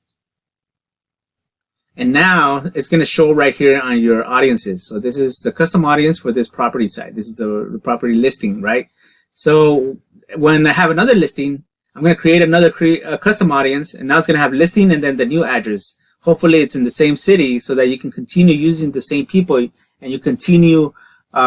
And now it's going to show right here on your audiences. So this is the custom audience for this property site. This is the property listing, right? So when I have another listing, I'm going to create another custom audience, and now it's going to have listing and then the new address. Hopefully it's in the same city so that you can continue using the same people and you continue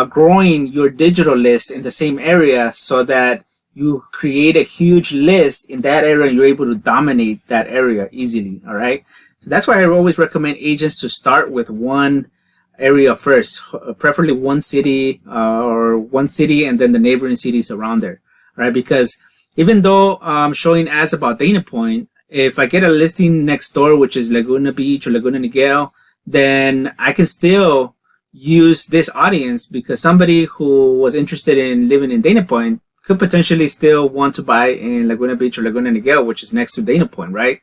growing your digital list in the same area so that you create a huge list in that area and you're able to dominate that area easily, all right? So that's why I always recommend agents to start with one area first, preferably one city and then the neighboring cities around there, right? Because even though I'm showing ads about Dana Point, if I get a listing next door, which is Laguna Beach or Laguna Niguel, then I can still use this audience because somebody who was interested in living in Dana Point could potentially still want to buy in Laguna Beach or Laguna Niguel, which is next to Dana Point, right?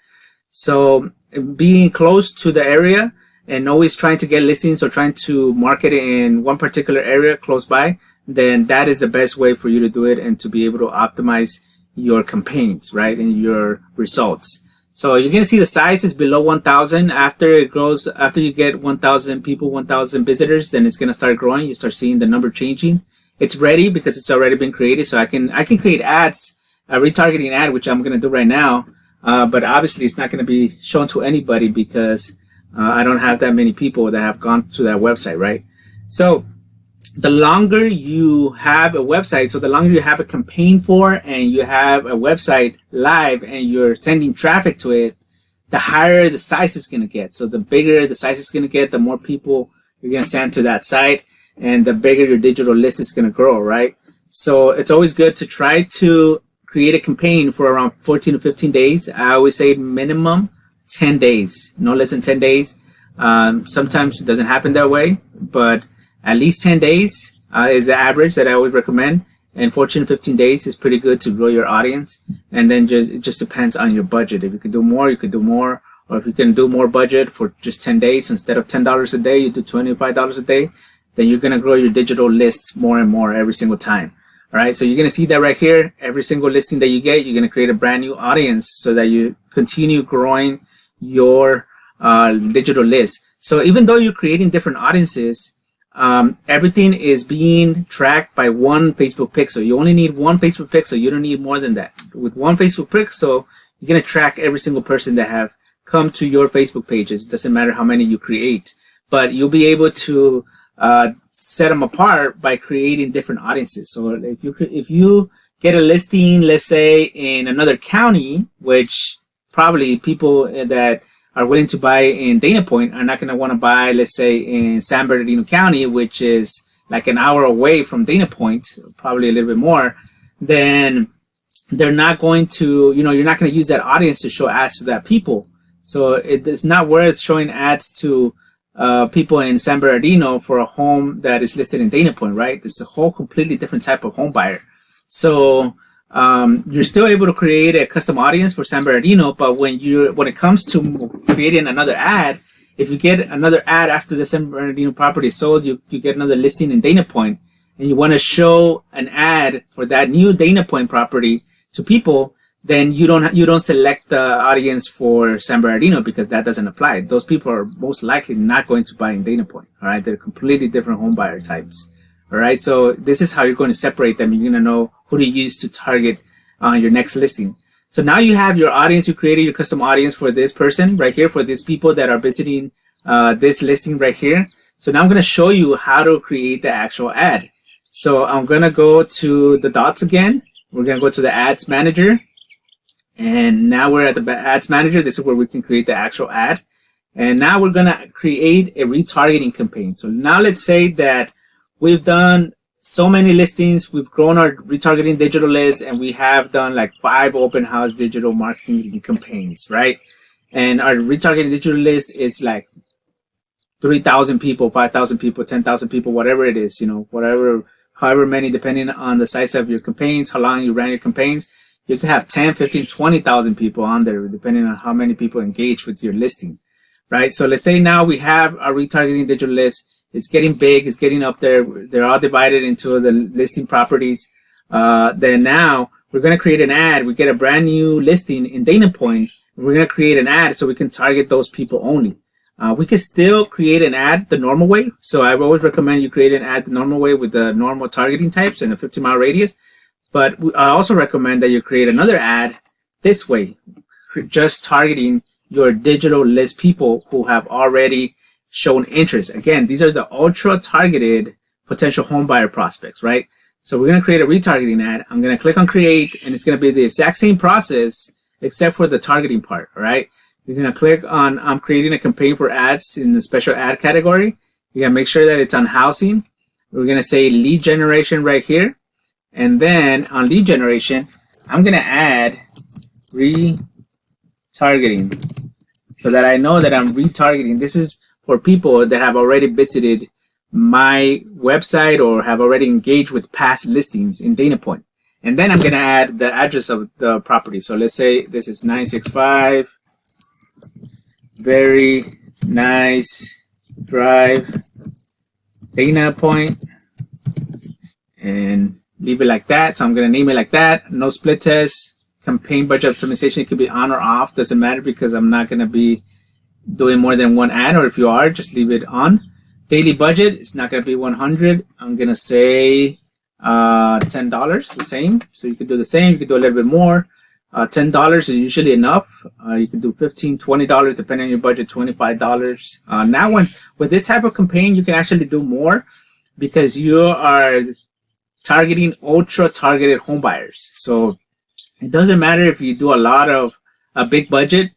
So being close to the area and always trying to get listings or trying to market in one particular area close by, then that is the best way for you to do it and to be able to optimize your campaigns, right, and your results. So you're going to see the size is below 1,000. After it grows, after you get 1,000 people, 1,000 visitors, then it's going to start growing. You start seeing the number changing. It's ready because it's already been created. So I can create ads, a retargeting ad, which I'm going to do right now. but obviously it's not going to be shown to anybody because I don't have that many people that have gone to that website, right? So the longer you have a website, so the longer you have a campaign for and you have a website live and you're sending traffic to it, the higher the size is going to get. So the bigger the size is going to get, the more people you're going to send to that site, and the bigger your digital list is going to grow, right? So it's always good to try to create a campaign for around 14 to 15 days. I always say minimum 10 days, no less than 10 days. Sometimes it doesn't happen that way, but at least 10 days is the average that I would recommend. And 14 to 15 days is pretty good to grow your audience. And then it just depends on your budget. If you could do more, you could do more. Or if you can do more budget for just 10 days, so instead of $10 a day, you do $25 a day, then you're going to grow your digital lists more and more every single time. All right, so you're going to see that right here. Every single listing that you get, you're going to create a brand new audience so that you continue growing your digital list. So even though you're creating different audiences, everything is being tracked by one Facebook pixel. You only need one Facebook pixel. You don't need more than that. With one Facebook pixel, you're going to track every single person that have come to your Facebook pages. It doesn't matter how many you create, but you'll be able to set them apart by creating different audiences. So if you get a listing, let's say in another county, which probably people that are willing to buy in Dana Point are not going to want to buy, let's say, in San Bernardino County, which is like an hour away from Dana Point, probably a little bit more, then they're not going to, you're not going to use that audience to show ads to that people. So it's not worth showing ads to people in San Bernardino for a home that is listed in Dana Point, right? It's a whole completely different type of home buyer. So you're still able to create a custom audience for San Bernardino, but when it comes to creating another ad, if you get another ad after the San Bernardino property is sold, you get another listing in Dana Point, and you want to show an ad for that new Dana Point property to people, then you don't select the audience for San Bernardino because that doesn't apply. Those people are most likely not going to buy in Dana Point. All right, they're completely different home buyer types. All right, so this is how you're going to separate them. You're going to know who to use to target your next listing. So now you have your audience. You created your custom audience for this person right here, for these people that are visiting this listing right here. So now I'm going to show you how to create the actual ad. So I'm going to go to the dots again. We're going to go to the ads manager. And now we're at the ads manager. This is where we can create the actual ad. And now we're going to create a retargeting campaign. So now let's say that we've done so many listings, we've grown our retargeting digital list, and we have done like 5 open house digital marketing campaigns, right? And our retargeting digital list is like 3,000 people, 5,000 people, 10,000 people, whatever it is, however many, depending on the size of your campaigns, how long you ran your campaigns. You could have 10, 15, 20,000 people on there, depending on how many people engage with your listing, right? So let's say now we have our retargeting digital list. It's getting big. It's getting up there. They're all divided into the listing properties. Then now we're going to create an ad. We get a brand new listing in Dana Point. We're going to create an ad so we can target those people only. We can still create an ad the normal way. So I always recommend you create an ad the normal way with the normal targeting types and a 50-mile radius. But I also recommend that you create another ad this way, just targeting your digital list people who have already shown interest. Again, these are the ultra targeted potential home buyer prospects, right? So we're going to create a retargeting ad. I'm going to click on create, and it's going to be the exact same process except for the targeting part. All right. You're going to click on I'm creating a campaign for ads in the special ad category. You're going to make sure that it's on housing. We're going to say lead generation right here. And then on lead generation, I'm going to add retargeting so that I know that I'm retargeting. This is for people that have already visited my website or have already engaged with past listings in Dana Point. And then I'm going to add the address of the property. So let's say this is 965 Very Nice Drive, Dana Point, and leave it like that. So I'm going to name it like that. No split test. Campaign budget optimization, it could be on or off. Doesn't matter because I'm not going to be doing more than one ad, or if you are, just leave it on. Daily budget, it's not going to be 100. I'm going to say $10, the same. So you could do the same. You could do a little bit more. $10 is usually enough. You can do $15, $20 depending on your budget, $25. Now with this type of campaign, you can actually do more because you are targeting ultra targeted home buyers. So it doesn't matter if you do a lot of a big budget.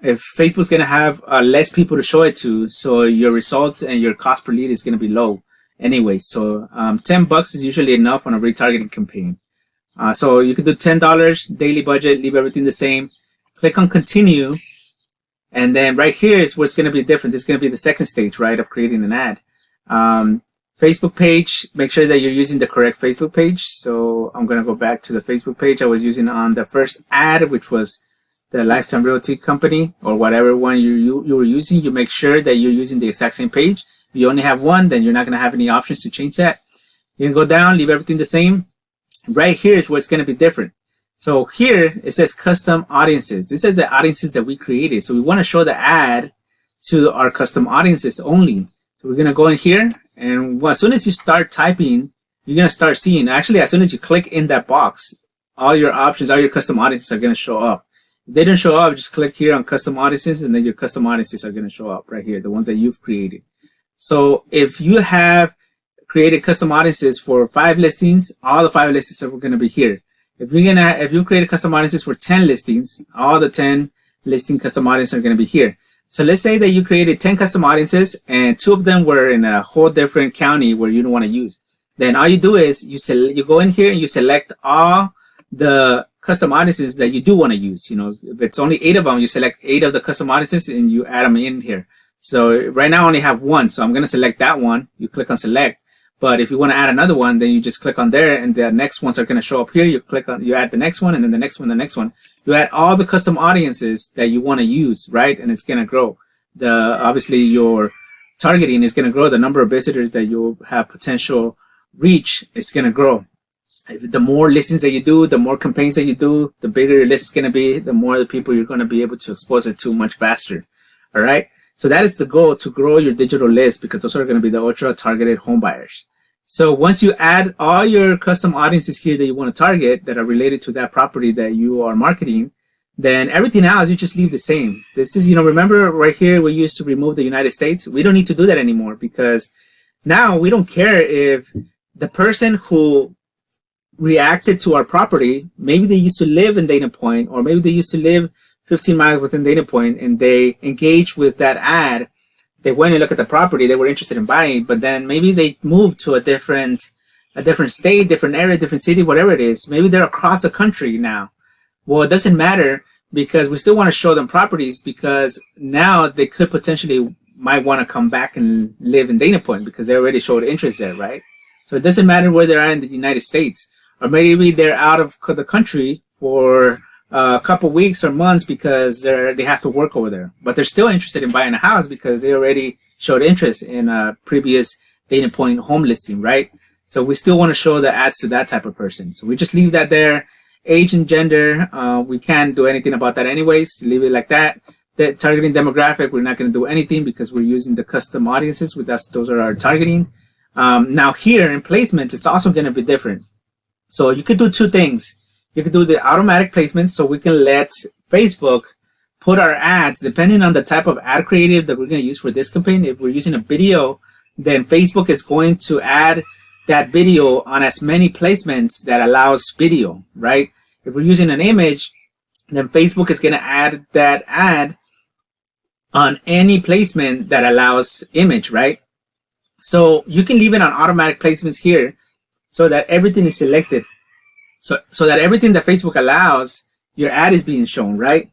If Facebook's going to have less people to show it to, so your results and your cost per lead is going to be low anyway. So $10 is usually enough on a retargeting campaign. So you can do $10 daily budget, leave everything the same, click on continue, and then right here is where it's going to be different. It's going to be the second stage, right, of creating an ad. Facebook page, make sure that you're using the correct Facebook page. So I'm going to go back to the Facebook page I was using on the first ad, which was the Lifetime Realty Company, or whatever one you were using. You make sure that you're using the exact same page. If you only have one, then you're not going to have any options to change that. You can go down, leave everything the same. Right here is where it's going to be different. So here it says custom audiences. These are the audiences that we created. So we want to show the ad to our custom audiences only. So we're going to go in here, and as soon as you start typing, you're going to start seeing, actually, as soon as you click in that box, all your options, all your custom audiences are going to show up. If they don't show up, just click here on custom audiences, and then your custom audiences are going to show up right here, the ones that you've created. So if you have created custom audiences for 5 listings, all the 5 listings are going to be here. If you created custom audiences for 10 listings, all the 10 listing custom audiences are going to be here. So let's say that you created 10 custom audiences and 2 of them were in a whole different county where you don't want to use. Then all you do is you go in here and you select all the custom audiences that you do want to use. You know, if it's only 8 of them, you select 8 of the custom audiences and you add them in here. So right now I only have 1, so I'm going to select that one. You click on select. But if you want to add another one, then you just click on there, and the next ones are going to show up here. You click on, you add the next one, and then the next one, the next one. You add all the custom audiences that you want to use, right? And it's going to grow. Obviously your targeting is going to grow. The number of visitors that you'll have potential reach is going to grow. The more listings that you do, the more campaigns that you do, the bigger your list is going to be, the more the people you're going to be able to expose it to much faster. All right. So that is the goal, to grow your digital list, because those are going to be the ultra targeted home buyers. So once you add all your custom audiences here that you want to target that are related to that property that you are marketing, then everything else you just leave the same. This is, remember right here we used to remove the United States. We don't need to do that anymore, because now we don't care if the person who reacted to our property, maybe they used to live in Dana Point, or maybe they used to live 15 miles within Dana Point, and they engaged with that ad. They went and looked at the property, they were interested in buying, but then maybe they moved to a different state, different area, different city, whatever it is. Maybe they're across the country now. Well, it doesn't matter, because we still want to show them properties, because now they could potentially might want to come back and live in Dana Point because they already showed interest there, right? So it doesn't matter where they're at in the United States, or maybe they're out of the country for a couple weeks or months because they have to work over there, but they're still interested in buying a house because they already showed interest in a previous Dana Point home listing, right? So we still want to show the ads to that type of person. So we just leave that there. Age and gender, we can't do anything about that anyways. Leave it like that. The targeting demographic, we're not going to do anything because we're using the custom audiences. Those are our targeting. Now here in placements, it's also going to be different. So you could do 2 things. You can do the automatic placements, so we can let Facebook put our ads, depending on the type of ad creative that we're going to use for this campaign. If we're using a video, then Facebook is going to add that video on as many placements that allows video, right? If we're using an image, then Facebook is going to add that ad on any placement that allows image, right? So you can leave it on automatic placements here so that everything is selected. So that everything that Facebook allows, your ad is being shown, right?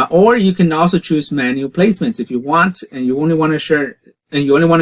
Or you can also choose manual placements if you want, and you only want to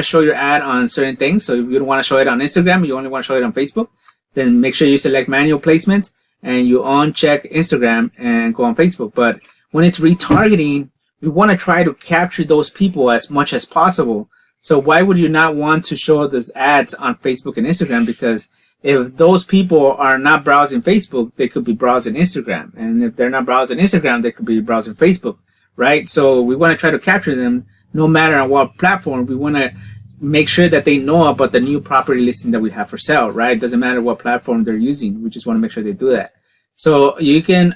show your ad on certain things. So if you don't want to show it on Instagram, you only want to show it on Facebook, then make sure you select manual placement and you uncheck Instagram and go on Facebook. But when it's retargeting, we want to try to capture those people as much as possible. So why would you not want to show those ads on Facebook and Instagram? Because if those people are not browsing Facebook, they could be browsing Instagram. And if they're not browsing Instagram, they could be browsing Facebook, right? So we want to try to capture them no matter on what platform. We want to make sure that they know about the new property listing that we have for sale, right? It doesn't matter what platform they're using. We just want to make sure they do that. So you can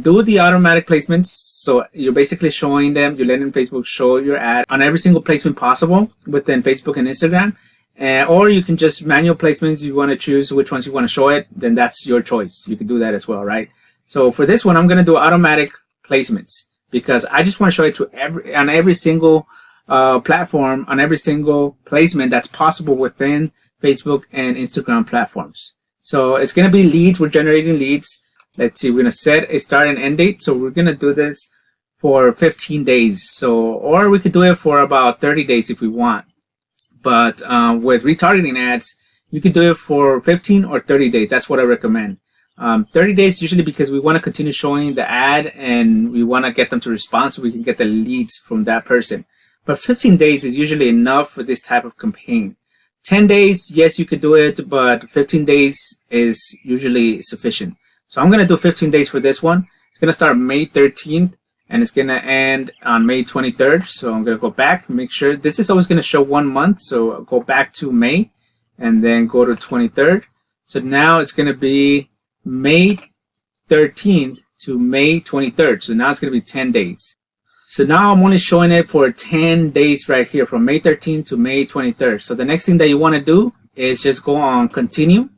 do the automatic placements. So you're basically showing them, you're letting Facebook show your ad on every single placement possible within Facebook and Instagram. Or you can just manual placements. You want to choose which ones you want to show it, then that's your choice. You can do that as well, right? So for this one, I'm going to do automatic placements because I just want to show it to every single platform, on every single placement that's possible within Facebook and Instagram platforms. So it's going to be leads. We're generating leads. Let's see, we're going to set a start and end date. So we're going to do this for 15 days. So, or we could do it for about 30 days if we want. But with retargeting ads, you can do it for 15 or 30 days. That's what I recommend. 30 days usually because we want to continue showing the ad and we want to get them to respond so we can get the leads from that person. But 15 days is usually enough for this type of campaign. 10 days, yes, you could do it, but 15 days is usually sufficient. So I'm going to do 15 days for this one. It's going to start May 13th and it's going to end on May 23rd. So I'm going to go back, make sure this is always going to show 1 month. So I'll go back to May and then go to 23rd. So now it's going to be May 13th to May 23rd. So now it's going to be 10 days. So now I'm only showing it for 10 days right here from May 13th to May 23rd. So the next thing that you want to do is just go on continue.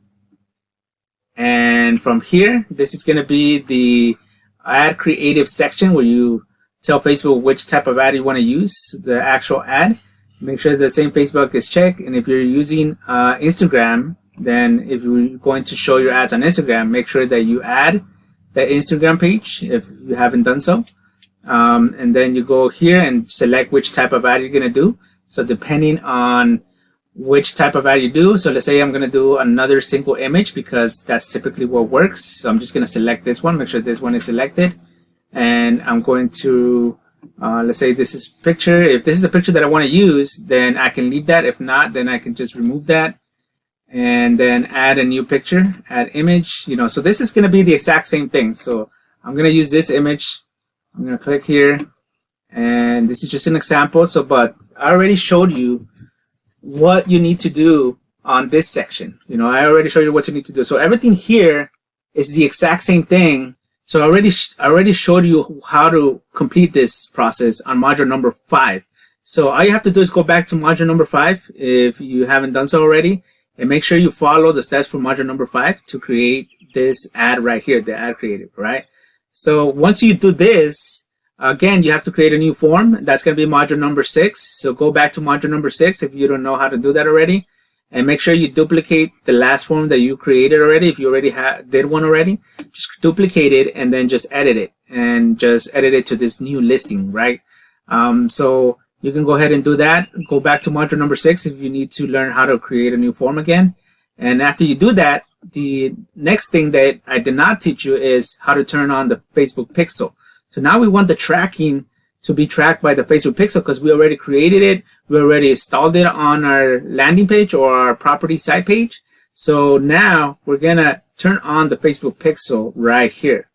And from here, this is going to be the ad creative section where you tell Facebook which type of ad you want to use, the actual ad. Make sure the same Facebook is checked. And if you're using Instagram, then if you're going to show your ads on Instagram, make sure that you add the Instagram page if you haven't done so. And then you go here and select which type of ad you're going to do. So depending on which type of ad you do, so let's say I'm going to do another single image because that's typically what works. So I'm just going to select this one, make sure this one is selected. And I'm going to, let's say this is picture. If this is the picture that I want to use, then I can leave that. If not, then I can just remove that. And then add a new picture, add image, you know, so this is going to be the exact same thing. So I'm going to use this image. I'm going to click here and this is just an example. So, but I already showed you what you need to do on this section. You know, I already showed you what you need to do. So everything here is the exact same thing. So I already showed you how to complete this process on module number 5. So all you have to do is go back to module number 5 if you haven't done so already. And make sure you follow the steps for module number 5 to create this ad right here, the ad creative, right? So once you do this, again, you have to create a new form. That's going to be module number 6. So go back to module number 6 if you don't know how to do that already. And make sure you duplicate the last form that you created already. If you already did one already, just duplicate it and then just edit it. And just edit it to this new listing, right? So you can go ahead and do that. Go back to module number 6 if you need to learn how to create a new form again. And after you do that, the next thing that I did not teach you is how to turn on the Facebook pixel. So now we want the tracking to be tracked by the Facebook pixel because we already created it. We already installed it on our landing page or our property site page. So now we're going to turn on the Facebook pixel right here.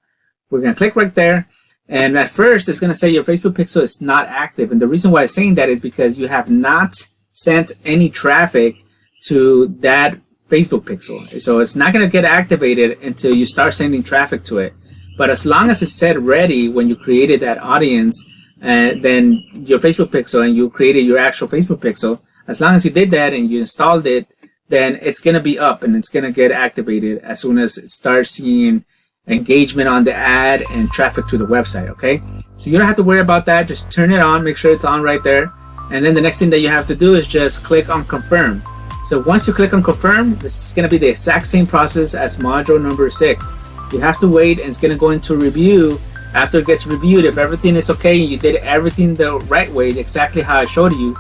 We're going to click right there. And at first, it's going to say your Facebook pixel is not active. And the reason why it's saying that is because you have not sent any traffic to that Facebook pixel. So it's not going to get activated until you start sending traffic to it. But as long as it's set ready when you created that audience, then your Facebook pixel and you created your actual Facebook pixel, as long as you did that and you installed it, then it's going to be up and it's going to get activated as soon as it starts seeing engagement on the ad and traffic to the website. Okay, so you don't have to worry about that. Just turn it on, make sure it's on right there, and then the next thing that you have to do is just click on confirm. So once you click on confirm, this is going to be the exact same process as module number 6. You have to wait and it's going to go into review. After it gets reviewed, if everything is okay and you did everything the right way, exactly how I showed you,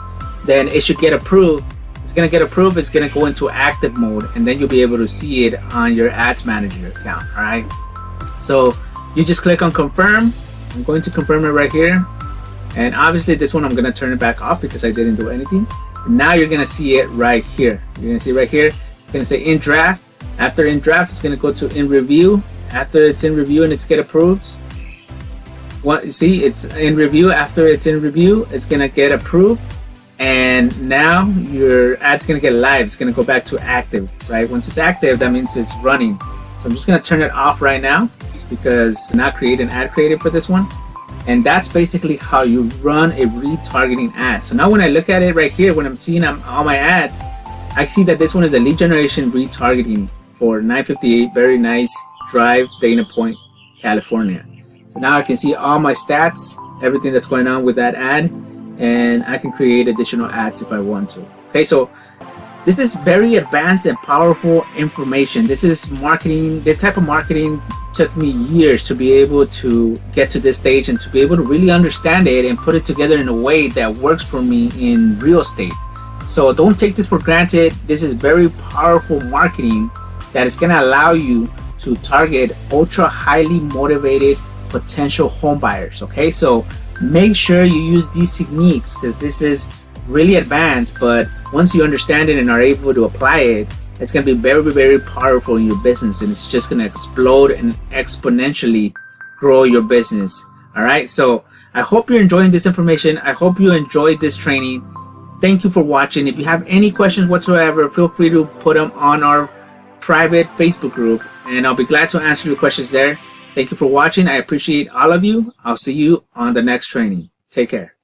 then it should get approved. It's going to get approved. It's going to go into active mode and then you'll be able to see it on your ads manager account. All right, so you just click on confirm. I'm going to confirm it right here, and obviously this one I'm going to turn it back off because I didn't do anything. Now you're going to see it right here. You're going to see right here, it's going to say in draft. After in draft, it's going to go to in review. After it's in review and it's get approved, what you see, it's in review. After it's in review, it's going to get approved, and now your ad's going to get live. It's going to go back to active, right? Once it's active, that means it's running. So I'm just going to turn it off right now. ads, because not create an ad creative for this one. And that's basically how you run a retargeting ad. So now when I look at it right here, when I'm seeing all my ads, I see that this one is a lead generation retargeting for 958 Very Nice Drive, Dana Point, California. So now I can see all my stats, everything that's going on with that ad, and I can create additional ads if I want to. Okay, so this is very advanced and powerful information. This is marketing. This type of marketing took me years to be able to get to this stage and to be able to really understand it and put it together in a way that works for me in real estate. So don't take this for granted. This is very powerful marketing that is going to allow you to target ultra highly motivated potential home buyers. Okay, so make sure you use these techniques, because this is really advanced, but once you understand it and are able to apply it, it's going to be very, very powerful in your business, and it's just going to explode and exponentially grow your business. All right, so I hope you're enjoying this information. I hope you enjoyed this training. Thank you for watching. If you have any questions whatsoever, feel free to put them on our private Facebook group, and I'll be glad to answer your questions there. Thank you for watching. I appreciate all of you. I'll see you on the next training. Take care.